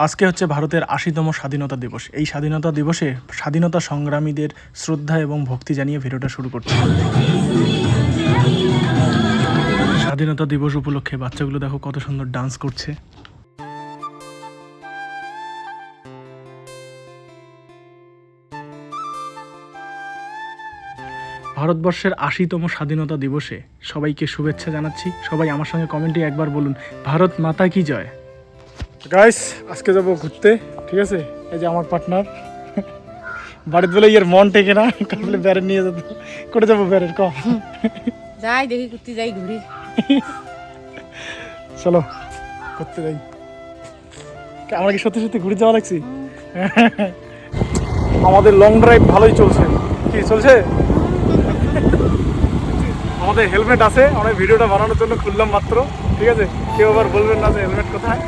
আজকে হচ্ছে ভারতের ৮০তম স্বাধীনতা দিবস। এই স্বাধীনতা দিবসে স্বাধীনতা সংগ্রামীদের শ্রদ্ধা এবং ভক্তি জানিয়ে ভিডিওটা শুরু করছি। স্বাধীনতা দিবস উপলক্ষে বাচ্চাগুলো দেখো কত সুন্দর ডান্স করছে। ভারতবর্ষের ৮০তম স্বাধীনতা দিবসে সবাইকে শুভেচ্ছা জানাচ্ছি। সবাই আমার সঙ্গে কমেন্টে একবার বলুন, ভারত মাতা কি জয়। গাইস, আজকে যাবো ঘুরতে, ঠিক আছে? এই যে আমার পার্টনার, বাড়িতে বলে ইয়ার মন টেকে না, কাটলে ব্যারের নিয়ে যেত। করে যাবো ব্যারের ক যাই দেখি ঘুরতে যাই ঘুরি। চলো ঘুরতে যাই। আমরা কি সত্যি সত্যি ঘুরে যাওয়া লাগছি? আমাদের লং ড্রাইভ ভালোই চলছে। কি চলছে? আমাদের হেলমেট আছে, আমরা ভিডিওটা বানানোর জন্য খুললাম মাত্র, ঠিক আছে? কেউ আবার বলবেন না যে হেলমেট কোথায়।